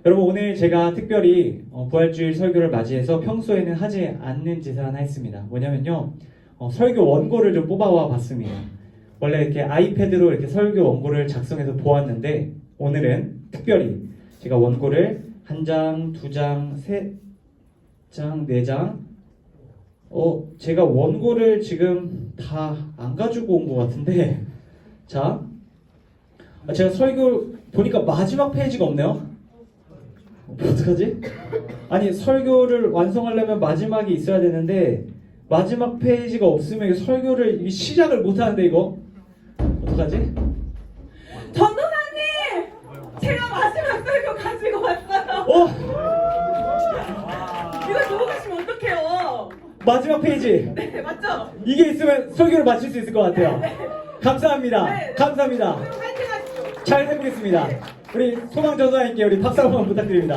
여러분 오늘 제가 특별히 부활주일 설교를 맞이해서 평소에는 하지 않는 짓을 하나 했습니다. 뭐냐면요, 설교 원고를 좀 뽑아와 봤습니다. 원래 이렇게 아이패드로 이렇게 설교 원고를 작성해서 보았는데 오늘은 특별히 제가 원고를 한 장, 두 장, 세 장, 네 장, 제가 원고를 지금 다 안 가지고 온 것 같은데, 자, 제가 설교 보니까 마지막 페이지가 없네요. 어떡하지? 아니, 설교를 완성하려면 마지막이 있어야 되는데 마지막 페이지가 없으면 설교를 시작을 못 하는데 이거 어떡하지? 전도사님! 제가 마지막 설교 가지고 왔어요. 이거 두고 가시면 어떡해요? 마지막 페이지. 네, 맞죠? 이게 있으면 설교를 마칠 수 있을 것 같아요. 네. 감사합니다. 네. 감사합니다. 그럼 파이팅 하시죠. 잘 해보겠습니다. 우리 소망 전도사님께 우리 박수 한번 부탁드립니다.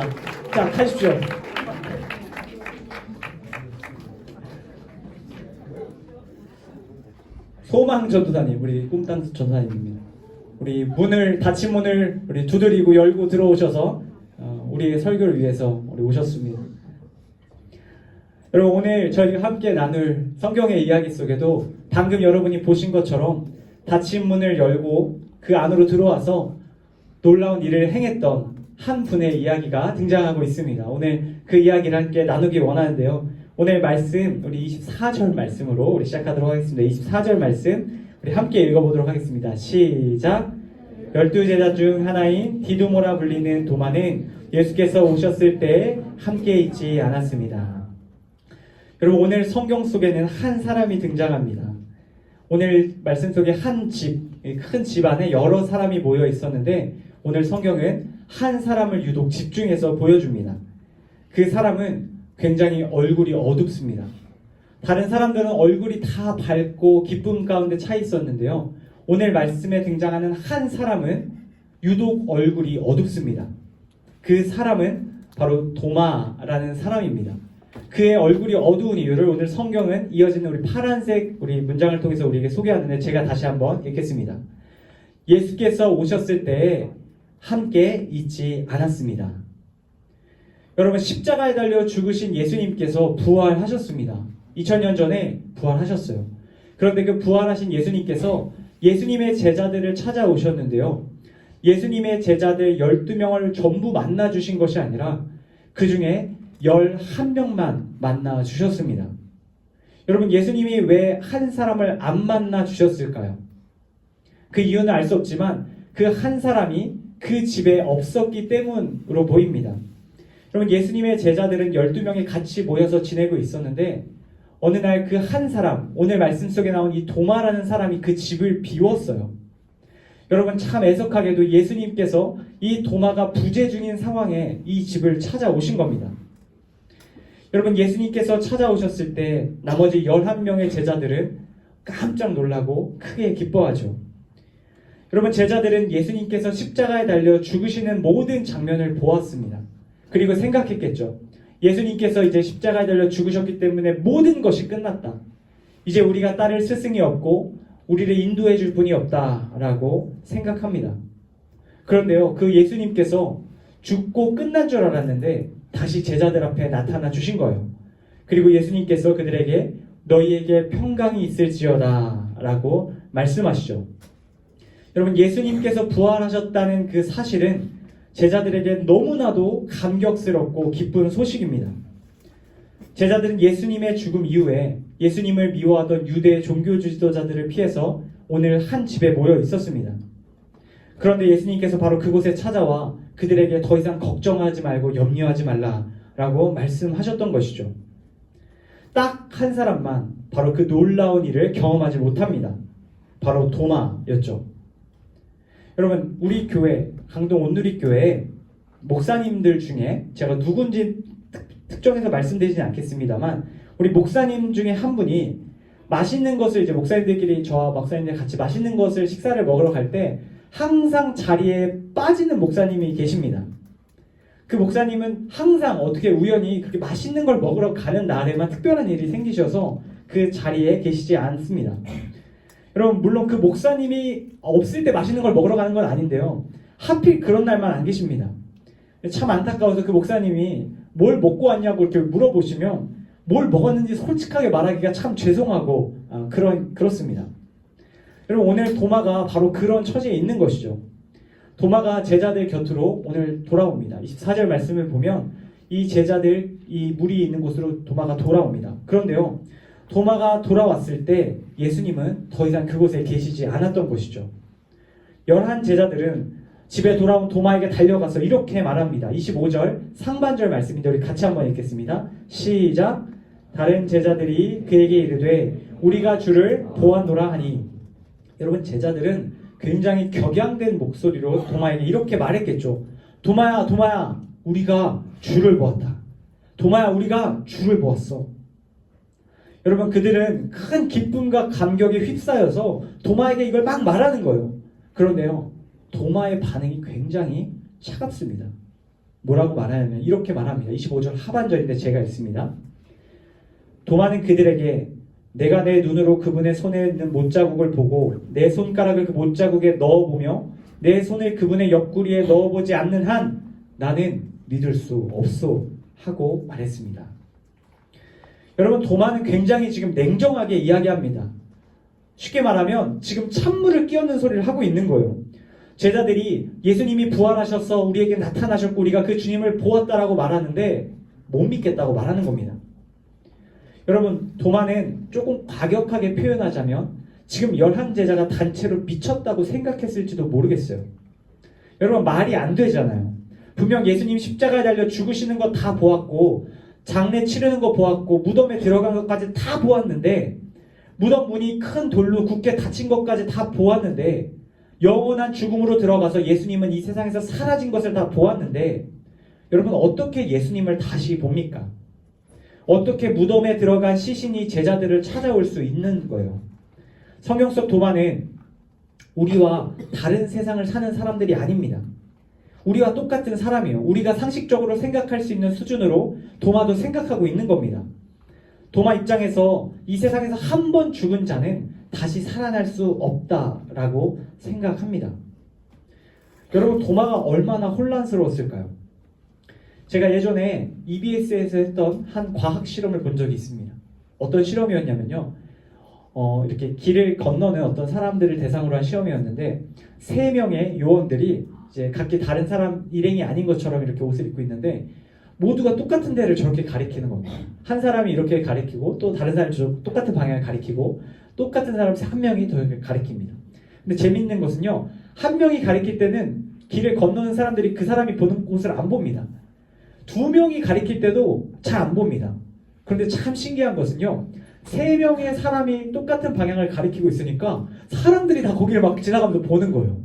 자, 가십시오. 소망 전도사님, 우리 꿈땅 전도사님입니다. 우리 닫힌 문을 우리 두드리고 열고 들어오셔서 우리의 설교를 위해서 우리 오셨습니다. 여러분, 오늘 저희가 함께 나눌 성경의 이야기 속에도 방금 여러분이 보신 것처럼 닫힌 문을 열고 그 안으로 들어와서 놀라운 일을 행했던 한 분의 이야기가 등장하고 있습니다. 오늘 그 이야기를 함께 나누기 원하는데요. 오늘 말씀, 우리 24절 말씀으로 우리 시작하도록 하겠습니다. 24절 말씀 우리 함께 읽어보도록 하겠습니다. 시작! 12제자 중 하나인 디두모라 불리는 도마는 예수께서 오셨을 때 함께 있지 않았습니다. 여러분, 오늘 성경 속에는 한 사람이 등장합니다. 오늘 말씀 속에 한 집, 큰 집 안에 여러 사람이 모여 있었는데 오늘 성경은 한 사람을 유독 집중해서 보여줍니다. 그 사람은 굉장히 얼굴이 어둡습니다. 다른 사람들은 얼굴이 다 밝고 기쁨 가운데 차 있었는데요. 오늘 말씀에 등장하는 한 사람은 유독 얼굴이 어둡습니다. 그 사람은 바로 도마라는 사람입니다. 그의 얼굴이 어두운 이유를 오늘 성경은 이어지는 우리 파란색 우리 문장을 통해서 우리에게 소개하는데 제가 다시 한번 읽겠습니다. 예수께서 오셨을 때 함께 있지 않았습니다. 여러분, 십자가에 달려 죽으신 예수님께서 부활하셨습니다. 2000년 전에 부활하셨어요. 그런데 그 부활하신 예수님께서 예수님의 제자들을 찾아오셨는데요. 예수님의 제자들 12명을 전부 만나주신 것이 아니라 그 중에 11명만 만나주셨습니다. 여러분, 예수님이 왜 한 사람을 안 만나주셨을까요? 그 이유는 알 수 없지만 그 한 사람이 그 집에 없었기 때문으로 보입니다. 여러분, 예수님의 제자들은 12명이 같이 모여서 지내고 있었는데 어느 날 그 한 사람, 오늘 말씀 속에 나온 이 도마라는 사람이 그 집을 비웠어요. 여러분, 참 애석하게도 예수님께서 이 도마가 부재 중인 상황에 이 집을 찾아오신 겁니다. 여러분, 예수님께서 찾아오셨을 때 나머지 11명의 제자들은 깜짝 놀라고 크게 기뻐하죠. 여러분, 제자들은 예수님께서 십자가에 달려 죽으시는 모든 장면을 보았습니다. 그리고 생각했겠죠. 예수님께서 이제 십자가에 달려 죽으셨기 때문에 모든 것이 끝났다. 이제 우리가 따를 스승이 없고 우리를 인도해 줄 분이 없다라고 생각합니다. 그런데요, 그 예수님께서 죽고 끝난 줄 알았는데 다시 제자들 앞에 나타나 주신 거예요. 그리고 예수님께서 그들에게 너희에게 평강이 있을지어다 라고 말씀하시죠. 여러분, 예수님께서 부활하셨다는 그 사실은 제자들에게 너무나도 감격스럽고 기쁜 소식입니다. 제자들은 예수님의 죽음 이후에 예수님을 미워하던 유대 종교 지도자들을 피해서 오늘 한 집에 모여 있었습니다. 그런데 예수님께서 바로 그곳에 찾아와 그들에게 더 이상 걱정하지 말고 염려하지 말라라고 말씀하셨던 것이죠. 딱 한 사람만 바로 그 놀라운 일을 경험하지 못합니다. 바로 도마였죠. 여러분, 우리 교회, 강동 온누리교회 목사님들 중에 제가 누군지 특정해서 말씀드리진 않겠습니다만 우리 목사님 중에 한 분이 맛있는 것을 이제 목사님들끼리 저와 목사님들 같이 맛있는 것을 식사를 먹으러 갈 때 항상 자리에 빠지는 목사님이 계십니다. 그 목사님은 항상 어떻게 우연히 그렇게 맛있는 걸 먹으러 가는 날에만 특별한 일이 생기셔서 그 자리에 계시지 않습니다. 여러분, 물론 그 목사님이 없을 때 맛있는 걸 먹으러 가는 건 아닌데요. 하필 그런 날만 안 계십니다. 참 안타까워서 그 목사님이 뭘 먹고 왔냐고 이렇게 물어보시면 뭘 먹었는지 솔직하게 말하기가 참 죄송하고 그렇습니다. 여러분 오늘 도마가 바로 그런 처지에 있는 것이죠. 도마가 제자들 곁으로 오늘 돌아옵니다. 24절 말씀을 보면 이 제자들 이 물이 있는 곳으로 도마가 돌아옵니다. 그런데요. 도마가 돌아왔을 때 예수님은 더 이상 그곳에 계시지 않았던 것이죠. 11 제자들은 집에 돌아온 도마에게 달려가서 이렇게 말합니다. 25절 상반절 말씀인데 우리 같이 한번 읽겠습니다. 시작. 다른 제자들이 그에게 이르되 우리가 주를 보았노라 하니. 여러분 제자들은 굉장히 격양된 목소리로 도마에게 이렇게 말했겠죠. 도마야 도마야 우리가 주를 보았다. 도마야 우리가 주를 보았어. 여러분 그들은 큰 기쁨과 감격에 휩싸여서 도마에게 이걸 막 말하는 거예요. 그런데요 도마의 반응이 굉장히 차갑습니다. 뭐라고 말하냐면 이렇게 말합니다. 25절 하반절인데 제가 읽습니다. 도마는 그들에게 내가 내 눈으로 그분의 손에 있는 못자국을 보고 내 손가락을 그 못자국에 넣어보며 내 손을 그분의 옆구리에 넣어보지 않는 한 나는 믿을 수 없소 하고 말했습니다. 여러분 도마는 굉장히 지금 냉정하게 이야기합니다. 쉽게 말하면 지금 찬물을 끼얹는 소리를 하고 있는 거예요. 제자들이 예수님이 부활하셔서 우리에게 나타나셨고 우리가 그 주님을 보았다라고 말하는데 못 믿겠다고 말하는 겁니다. 여러분 도마는 조금 과격하게 표현하자면 지금 11 제자가 단체로 미쳤다고 생각했을지도 모르겠어요. 여러분 말이 안 되잖아요. 분명 예수님 십자가에 달려 죽으시는 거 다 보았고 장례 치르는 거 보았고 무덤에 들어간 것까지 다 보았는데 무덤 문이 큰 돌로 굳게 닫힌 것까지 다 보았는데 영원한 죽음으로 들어가서 예수님은 이 세상에서 사라진 것을 다 보았는데 여러분 어떻게 예수님을 다시 봅니까? 어떻게 무덤에 들어간 시신이 제자들을 찾아올 수 있는 거예요? 성경 속 도마는 우리와 다른 세상을 사는 사람들이 아닙니다. 우리와 똑같은 사람이에요. 우리가 상식적으로 생각할 수 있는 수준으로 도마도 생각하고 있는 겁니다. 도마 입장에서 이 세상에서 한 번 죽은 자는 다시 살아날 수 없다라고 생각합니다. 여러분 도마가 얼마나 혼란스러웠을까요? 제가 예전에 EBS에서 했던 한 과학 실험을 본 적이 있습니다. 어떤 실험이었냐면요. 이렇게 길을 건너는 어떤 사람들을 대상으로 한 시험이었는데 3명의 요원들이 이제 각기 다른 사람 일행이 아닌 것처럼 이렇게 옷을 입고 있는데 모두가 똑같은 데를 저렇게 가리키는 겁니다. 한 사람이 이렇게 가리키고 또 다른 사람이 똑같은 방향을 가리키고 똑같은 사람 한 명이 더 이렇게 가리킵니다. 근데 재밌는 것은요. 한 명이 가리킬 때는 길을 건너는 사람들이 그 사람이 보는 곳을 안 봅니다. 2명이 가리킬 때도 잘 안 봅니다. 그런데 참 신기한 것은요. 3명의 사람이 똑같은 방향을 가리키고 있으니까 사람들이 다 거기를 막 지나가면서 보는 거예요.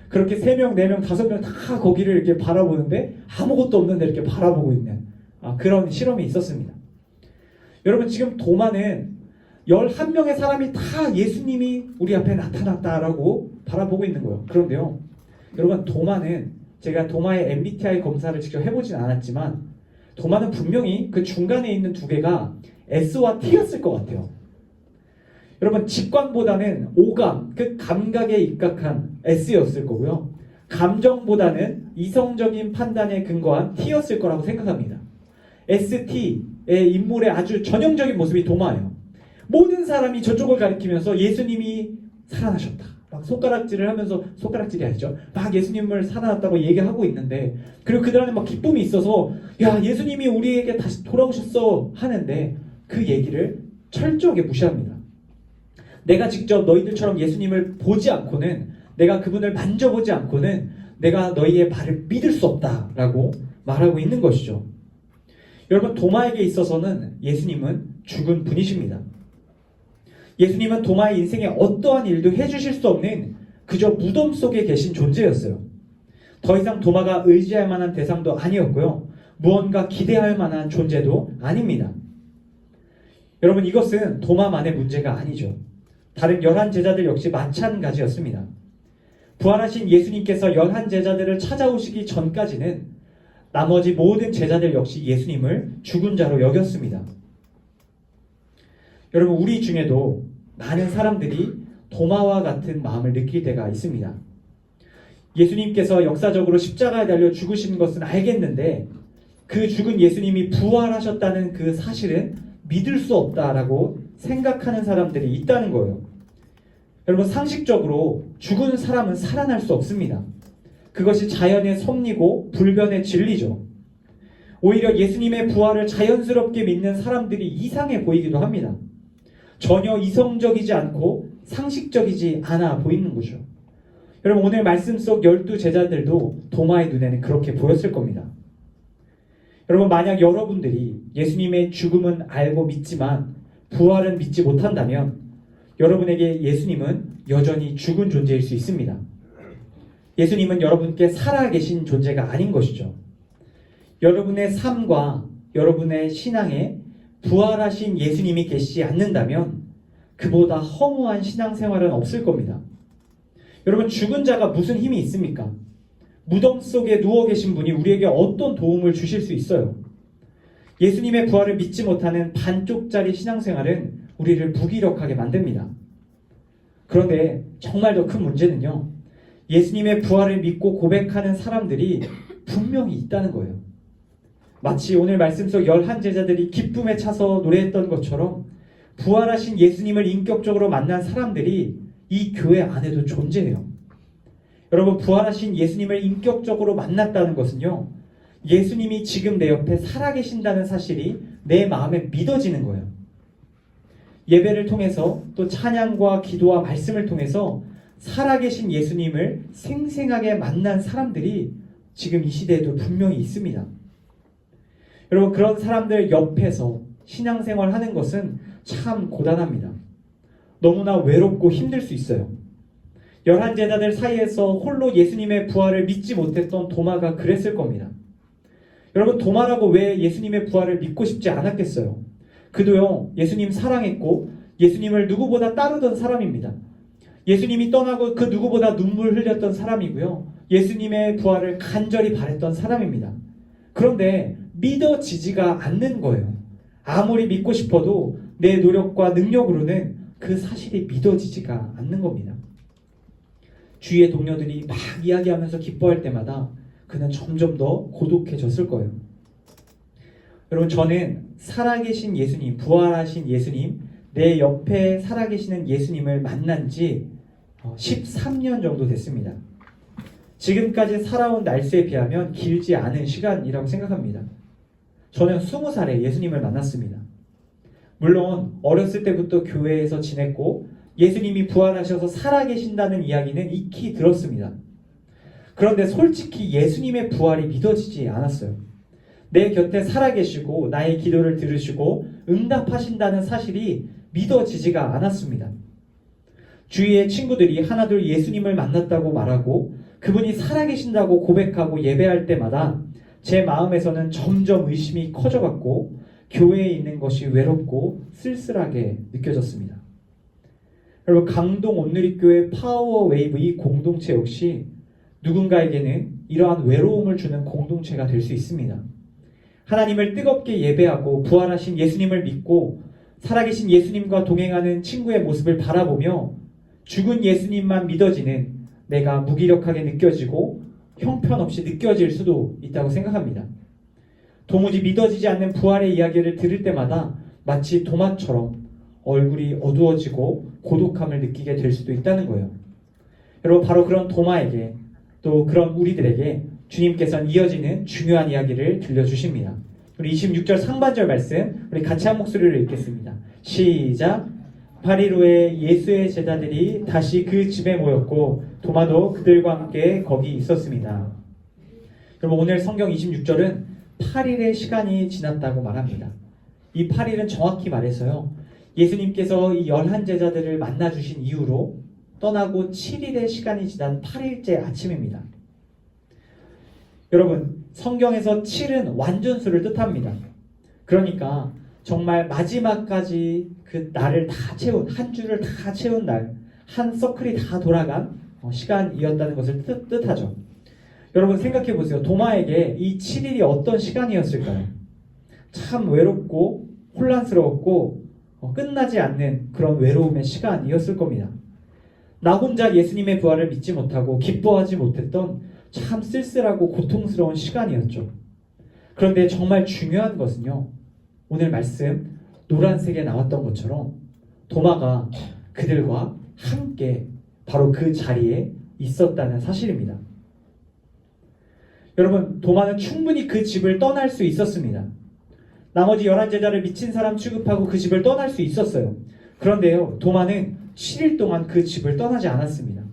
그렇게 3명, 4명, 5명 다 거기를 이렇게 바라보는데 아무것도 없는데 이렇게 바라보고 있는 그런 실험이 있었습니다. 여러분 지금 도마는 11명의 사람이 다 예수님이 우리 앞에 나타났다라고 바라보고 있는 거예요. 그런데요. 여러분 도마는 제가 도마의 MBTI 검사를 직접 해보진 않았지만 도마는 분명히 그 중간에 있는 2개가 S와 T였을 것 같아요. 여러분 직관보다는 오감, 그 감각에 입각한 S였을 거고요. 감정보다는 이성적인 판단에 근거한 T였을 거라고 생각합니다. ST의 인물의 아주 전형적인 모습이 도마예요. 모든 사람이 저쪽을 가리키면서 예수님이 살아나셨다. 막 손가락질을 하면서 손가락질이 아니죠. 막 예수님을 살아났다고 얘기하고 있는데 그리고 그들 안에 막 기쁨이 있어서 야 예수님이 우리에게 다시 돌아오셨어 하는데 그 얘기를 철저하게 무시합니다. 내가 직접 너희들처럼 예수님을 보지 않고는 내가 그분을 만져보지 않고는 내가 너희의 말을 믿을 수 없다라고 말하고 있는 것이죠. 여러분 도마에게 있어서는 예수님은 죽은 분이십니다. 예수님은 도마의 인생에 어떠한 일도 해주실 수 없는 그저 무덤 속에 계신 존재였어요. 더 이상 도마가 의지할 만한 대상도 아니었고요. 무언가 기대할 만한 존재도 아닙니다. 여러분 이것은 도마만의 문제가 아니죠. 다른 11 제자들 역시 마찬가지였습니다. 부활하신 예수님께서 11 제자들을 찾아오시기 전까지는 나머지 모든 제자들 역시 예수님을 죽은 자로 여겼습니다. 여러분 우리 중에도 많은 사람들이 도마와 같은 마음을 느낄 때가 있습니다. 예수님께서 역사적으로 십자가에 달려 죽으신 것은 알겠는데 그 죽은 예수님이 부활하셨다는 그 사실은 믿을 수 없다라고 생각하는 사람들이 있다는 거예요. 여러분, 상식적으로 죽은 사람은 살아날 수 없습니다. 그것이 자연의 섭리고 불변의 진리죠. 오히려 예수님의 부활을 자연스럽게 믿는 사람들이 이상해 보이기도 합니다. 전혀 이성적이지 않고 상식적이지 않아 보이는 거죠. 여러분, 오늘 말씀 속 12제자들도 도마의 눈에는 그렇게 보였을 겁니다. 여러분, 만약 여러분들이 예수님의 죽음은 알고 믿지만 부활은 믿지 못한다면 여러분에게 예수님은 여전히 죽은 존재일 수 있습니다. 예수님은 여러분께 살아계신 존재가 아닌 것이죠. 여러분의 삶과 여러분의 신앙에 부활하신 예수님이 계시지 않는다면 그보다 허무한 신앙생활은 없을 겁니다. 여러분, 죽은 자가 무슨 힘이 있습니까? 무덤 속에 누워 계신 분이 우리에게 어떤 도움을 주실 수 있어요? 예수님의 부활을 믿지 못하는 반쪽짜리 신앙생활은 우리를 무기력하게 만듭니다. 그런데 정말 더 큰 문제는요, 예수님의 부활을 믿고 고백하는 사람들이 분명히 있다는 거예요. 마치 오늘 말씀 속 11제자들이 기쁨에 차서 노래했던 것처럼 부활하신 예수님을 인격적으로 만난 사람들이 이 교회 안에도 존재해요. 여러분, 부활하신 예수님을 인격적으로 만났다는 것은요, 예수님이 지금 내 옆에 살아계신다는 사실이 내 마음에 믿어지는 거예요. 예배를 통해서 또 찬양과 기도와 말씀을 통해서 살아계신 예수님을 생생하게 만난 사람들이 지금 이 시대에도 분명히 있습니다. 여러분, 그런 사람들 옆에서 신앙생활 하는 것은 참 고단합니다. 너무나 외롭고 힘들 수 있어요. 11제자들 사이에서 홀로 예수님의 부활을 믿지 못했던 도마가 그랬을 겁니다. 여러분, 도마라고 왜 예수님의 부활을 믿고 싶지 않았겠어요? 그도요, 예수님 사랑했고 예수님을 누구보다 따르던 사람입니다. 예수님이 떠나고 그 누구보다 눈물 흘렸던 사람이고요, 예수님의 부활을 간절히 바랬던 사람입니다. 그런데 믿어지지가 않는 거예요. 아무리 믿고 싶어도 내 노력과 능력으로는 그 사실이 믿어지지가 않는 겁니다. 주위의 동료들이 막 이야기하면서 기뻐할 때마다 그는 점점 더 고독해졌을 거예요. 여러분, 저는 살아계신 예수님, 부활하신 예수님, 내 옆에 살아계시는 예수님을 만난 지 13년 정도 됐습니다. 지금까지 살아온 날수에 비하면 길지 않은 시간이라고 생각합니다. 저는 20살에 예수님을 만났습니다. 물론 어렸을 때부터 교회에서 지냈고 예수님이 부활하셔서 살아계신다는 이야기는 익히 들었습니다. 그런데 솔직히 예수님의 부활이 믿어지지 않았어요. 내 곁에 살아계시고 나의 기도를 들으시고 응답하신다는 사실이 믿어지지가 않았습니다. 주위의 친구들이 하나둘 예수님을 만났다고 말하고 그분이 살아계신다고 고백하고 예배할 때마다 제 마음에서는 점점 의심이 커져갔고 교회에 있는 것이 외롭고 쓸쓸하게 느껴졌습니다. 여러분, 강동 온누리교회 파워웨이브 이 공동체 역시 누군가에게는 이러한 외로움을 주는 공동체가 될 수 있습니다. 하나님을 뜨겁게 예배하고 부활하신 예수님을 믿고 살아계신 예수님과 동행하는 친구의 모습을 바라보며 죽은 예수님만 믿어지는 내가 무기력하게 느껴지고 형편없이 느껴질 수도 있다고 생각합니다. 도무지 믿어지지 않는 부활의 이야기를 들을 때마다 마치 도마처럼 얼굴이 어두워지고 고독함을 느끼게 될 수도 있다는 거예요. 여러분, 바로 그런 도마에게 또 그런 우리들에게 주님께서는 이어지는 중요한 이야기를 들려주십니다. 우리 26절 상반절 말씀 우리 같이 한 목소리로 읽겠습니다. 시작. 8일 후에 예수의 제자들이 다시 그 집에 모였고 도마도 그들과 함께 거기 있었습니다. 여러분, 오늘 성경 26절은 8일의 시간이 지났다고 말합니다. 이 8일은 정확히 말해서요, 예수님께서 이 11제자들을 만나주신 이후로 떠나고 7일의 시간이 지난 8일째 아침입니다. 여러분, 성경에서 7은 완전수를 뜻합니다. 그러니까 정말 마지막까지 그 날을 다 채운, 한 주를 다 채운 날, 한 서클이 다 돌아간 시간이었다는 것을 뜻하죠. 여러분, 생각해 보세요. 도마에게 이 7일이 어떤 시간이었을까요? 참 외롭고 혼란스러웠고 끝나지 않는 그런 외로움의 시간이었을 겁니다. 나 혼자 예수님의 부활을 믿지 못하고 기뻐하지 못했던 참 쓸쓸하고 고통스러운 시간이었죠. 그런데 정말 중요한 것은요, 오늘 말씀 노란색에 나왔던 것처럼 도마가 그들과 함께 바로 그 자리에 있었다는 사실입니다. 여러분, 도마는 충분히 그 집을 떠날 수 있었습니다. 나머지 11제자를 미친 사람 취급하고 그 집을 떠날 수 있었어요. 그런데요, 도마는 7일 동안 그 집을 떠나지 않았습니다.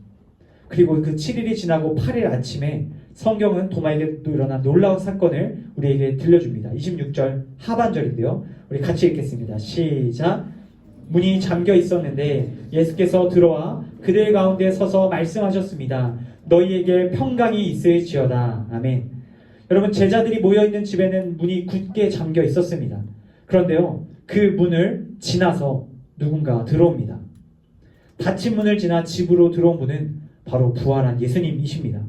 그리고 그 7일이 지나고 8일 아침에 성경은 도마에게 또 일어난 놀라운 사건을 우리에게 들려줍니다. 26절 하반절인데요. 우리 같이 읽겠습니다. 시작. 문이 잠겨 있었는데 예수께서 들어와 그들 가운데 서서 말씀하셨습니다. 너희에게 평강이 있을지어다. 아멘. 여러분, 제자들이 모여있는 집에는 문이 굳게 잠겨 있었습니다. 그런데요, 그 문을 지나서 누군가 들어옵니다. 닫힌 문을 지나 집으로 들어온 분은 바로 부활한 예수님이십니다.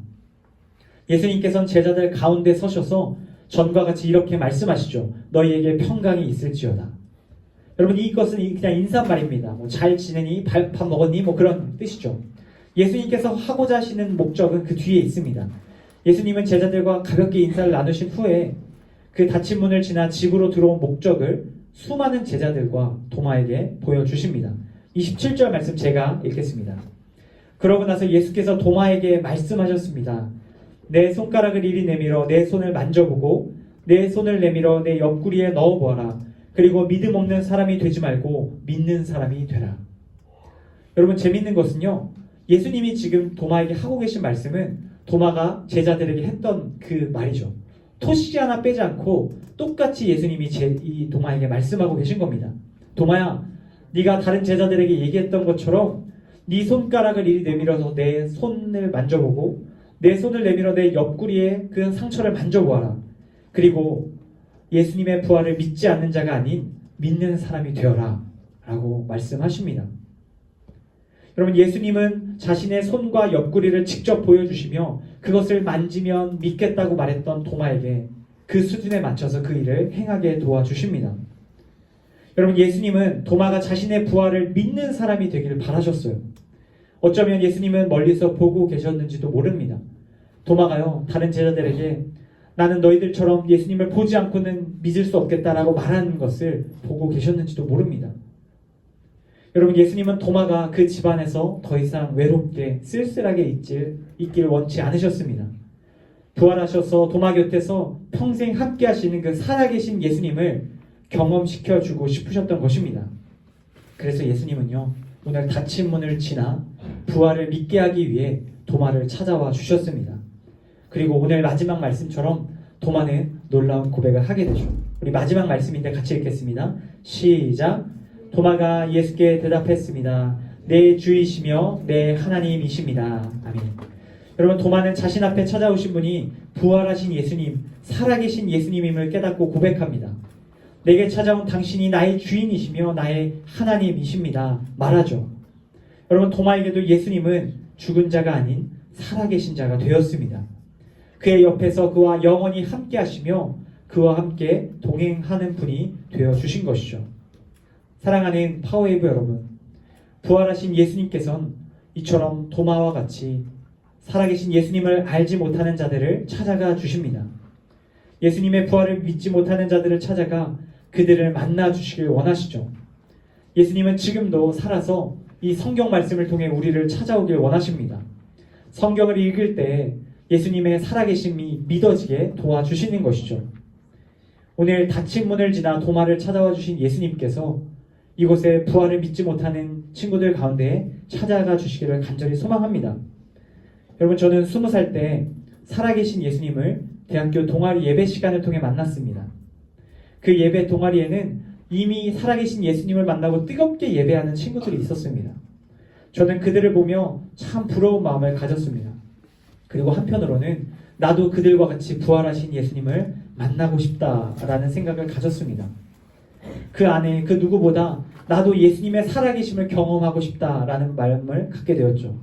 예수님께서는 제자들 가운데 서셔서 전과 같이 이렇게 말씀하시죠. 너희에게 평강이 있을지어다. 여러분, 이것은 그냥 인사말입니다. 잘 지내니? 밥 먹었니? 그런 뜻이죠. 예수님께서 하고자 하시는 목적은 그 뒤에 있습니다. 예수님은 제자들과 가볍게 인사를 나누신 후에 그 닫힌 문을 지나 집으로 들어온 목적을 수많은 제자들과 도마에게 보여주십니다. 27절 말씀 제가 읽겠습니다. 그러고 나서 예수께서 도마에게 말씀하셨습니다. 내 손가락을 이리 내밀어 내 손을 만져보고 내 손을 내밀어 내 옆구리에 넣어보아라. 그리고 믿음 없는 사람이 되지 말고 믿는 사람이 되라. 여러분, 재밌는 것은요, 예수님이 지금 도마에게 하고 계신 말씀은 도마가 제자들에게 했던 그 말이죠. 토시 하나 빼지 않고 똑같이 예수님이 이 도마에게 말씀하고 계신 겁니다. 도마야, 네가 다른 제자들에게 얘기했던 것처럼 네 손가락을 이리 내밀어서 내 손을 만져보고 내 손을 내밀어 내 옆구리에 그 상처를 만져보아라. 그리고 예수님의 부활을 믿지 않는 자가 아닌 믿는 사람이 되어라 라고 말씀하십니다. 여러분, 예수님은 자신의 손과 옆구리를 직접 보여주시며 그것을 만지면 믿겠다고 말했던 도마에게 그 수준에 맞춰서 그 일을 행하게 도와주십니다. 여러분, 예수님은 도마가 자신의 부활을 믿는 사람이 되기를 바라셨어요. 어쩌면 예수님은 멀리서 보고 계셨는지도 모릅니다. 도마가요, 다른 제자들에게 나는 너희들처럼 예수님을 보지 않고는 믿을 수 없겠다라고 말하는 것을 보고 계셨는지도 모릅니다. 여러분, 예수님은 도마가 그 집안에서 더 이상 외롭게 쓸쓸하게 있길 원치 않으셨습니다. 부활하셔서 도마 곁에서 평생 함께 하시는 그 살아계신 예수님을 경험시켜주고 싶으셨던 것입니다. 그래서 예수님은요, 오늘 닫힌 문을 지나 부활을 믿게 하기 위해 도마를 찾아와 주셨습니다. 그리고 오늘 마지막 말씀처럼 도마는 놀라운 고백을 하게 되죠. 우리 마지막 말씀인데 같이 읽겠습니다. 시작. 도마가 예수께 대답했습니다. 내 주이시며 내 하나님이십니다. 아멘. 여러분, 도마는 자신 앞에 찾아오신 분이 부활하신 예수님, 살아계신 예수님임을 깨닫고 고백합니다. 내게 찾아온 당신이 나의 주인이시며 나의 하나님이십니다. 말하죠. 여러분, 도마에게도 예수님은 죽은 자가 아닌 살아계신 자가 되었습니다. 그의 옆에서 그와 영원히 함께 하시며 그와 함께 동행하는 분이 되어주신 것이죠. 사랑하는 파워웨이브 여러분, 부활하신 예수님께서는 이처럼 도마와 같이 살아계신 예수님을 알지 못하는 자들을 찾아가 주십니다. 예수님의 부활을 믿지 못하는 자들을 찾아가 그들을 만나 주시길 원하시죠. 예수님은 지금도 살아서 이 성경 말씀을 통해 우리를 찾아오길 원하십니다. 성경을 읽을 때 예수님의 살아계심이 믿어지게 도와주시는 것이죠. 오늘 닫힌 문을 지나 도마를 찾아와 주신 예수님께서 이곳에 부활을 믿지 못하는 친구들 가운데 찾아가 주시기를 간절히 소망합니다. 여러분, 저는 20살 때 살아계신 예수님을 대학교 동아리 예배 시간을 통해 만났습니다. 그 예배 동아리에는 이미 살아계신 예수님을 만나고 뜨겁게 예배하는 친구들이 있었습니다. 저는 그들을 보며 참 부러운 마음을 가졌습니다. 그리고 한편으로는 나도 그들과 같이 부활하신 예수님을 만나고 싶다라는 생각을 가졌습니다. 그 안에 그 누구보다 나도 예수님의 살아계심을 경험하고 싶다라는 마음을 갖게 되었죠.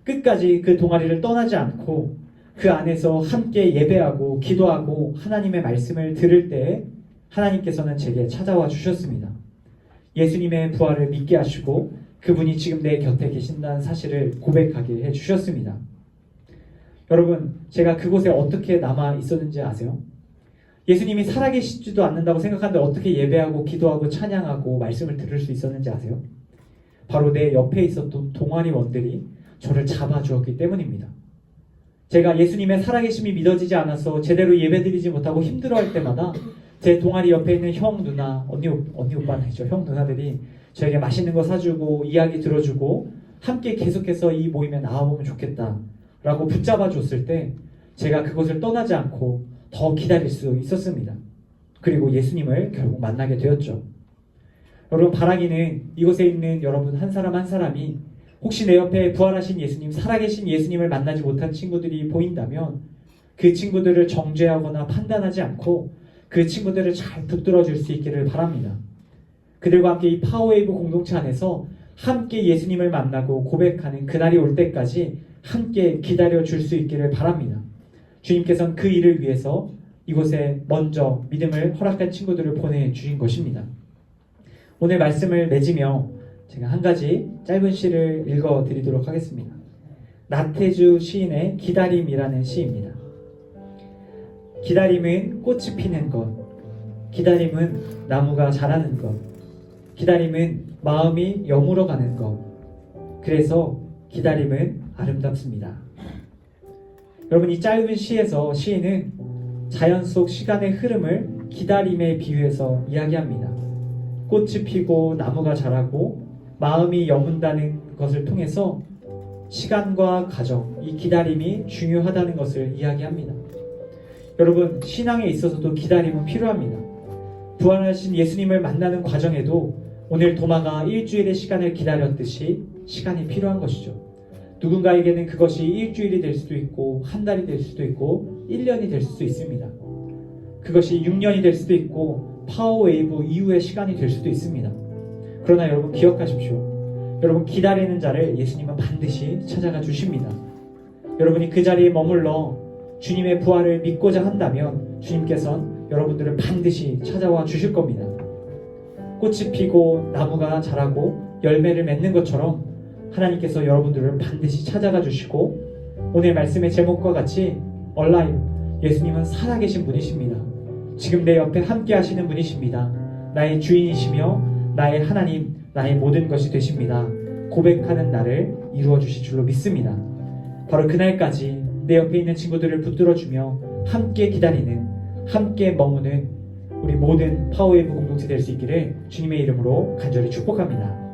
끝까지 그 동아리를 떠나지 않고 그 안에서 함께 예배하고 기도하고 하나님의 말씀을 들을 때 하나님께서는 제게 찾아와 주셨습니다. 예수님의 부활을 믿게 하시고 그분이 지금 내 곁에 계신다는 사실을 고백하게 해주셨습니다. 여러분, 제가 그곳에 어떻게 남아 있었는지 아세요? 예수님이 살아계시지도 않는다고 생각하는데 어떻게 예배하고 기도하고 찬양하고 말씀을 들을 수 있었는지 아세요? 바로 내 옆에 있었던 동아리원들이 저를 잡아주었기 때문입니다. 제가 예수님의 살아계심이 믿어지지 않아서 제대로 예배드리지 못하고 힘들어할 때마다 제 동아리 옆에 있는 형, 누나, 언니 오빠는 있죠. 형, 누나들이 저에게 맛있는 거 사주고 이야기 들어주고 함께 계속해서 이 모임에 나와보면 좋겠다 라고 붙잡아 줬을 때 제가 그곳을 떠나지 않고 더 기다릴 수 있었습니다. 그리고 예수님을 결국 만나게 되었죠. 여러분, 바라기는 이곳에 있는 여러분 한 사람 한 사람이 혹시 내 옆에 부활하신 예수님, 살아계신 예수님을 만나지 못한 친구들이 보인다면 그 친구들을 정죄하거나 판단하지 않고 그 친구들을 잘 붙들어 줄 수 있기를 바랍니다. 그들과 함께 이 파워웨이브 공동체 안에서 함께 예수님을 만나고 고백하는 그날이 올 때까지 함께 기다려 줄 수 있기를 바랍니다. 주님께서는 그 일을 위해서 이곳에 먼저 믿음을 허락한 친구들을 보내주신 것입니다. 오늘 말씀을 맺으며 제가 한 가지 짧은 시를 읽어드리도록 하겠습니다. 나태주 시인의 기다림이라는 시입니다. 기다림은 꽃이 피는 것, 기다림은 나무가 자라는 것, 기다림은 마음이 여물어 가는 것, 그래서 기다림은 아름답습니다. 여러분, 이 짧은 시에서 시인은 자연 속 시간의 흐름을 기다림에 비유해서 이야기합니다. 꽃이 피고 나무가 자라고 마음이 여문다는 것을 통해서 시간과 과정, 이 기다림이 중요하다는 것을 이야기합니다. 여러분, 신앙에 있어서도 기다림은 필요합니다. 부활하신 예수님을 만나는 과정에도 오늘 도마가 일주일의 시간을 기다렸듯이 시간이 필요한 것이죠. 누군가에게는 그것이 일주일이 될 수도 있고 한 달이 될 수도 있고 1년이 될 수도 있습니다. 그것이 6년이 될 수도 있고 파워웨이브 이후의 시간이 될 수도 있습니다. 그러나 여러분, 기억하십시오. 여러분, 기다리는 자를 예수님은 반드시 찾아가 주십니다. 여러분이 그 자리에 머물러 주님의 부활을 믿고자 한다면 주님께서는 여러분들을 반드시 찾아와 주실 겁니다. 꽃이 피고 나무가 자라고 열매를 맺는 것처럼 하나님께서 여러분들을 반드시 찾아가 주시고 오늘 말씀의 제목과 같이 Alive, 예수님은 살아계신 분이십니다. 지금 내 옆에 함께 하시는 분이십니다. 나의 주인이시며 나의 하나님, 나의 모든 것이 되십니다. 고백하는 날을 이루어 주실 줄로 믿습니다. 바로 그날까지 내 옆에 있는 친구들을 붙들어주며 함께 기다리는, 함께 머무는 우리 모든 파워웨이브 공동체 될 수 있기를 주님의 이름으로 간절히 축복합니다.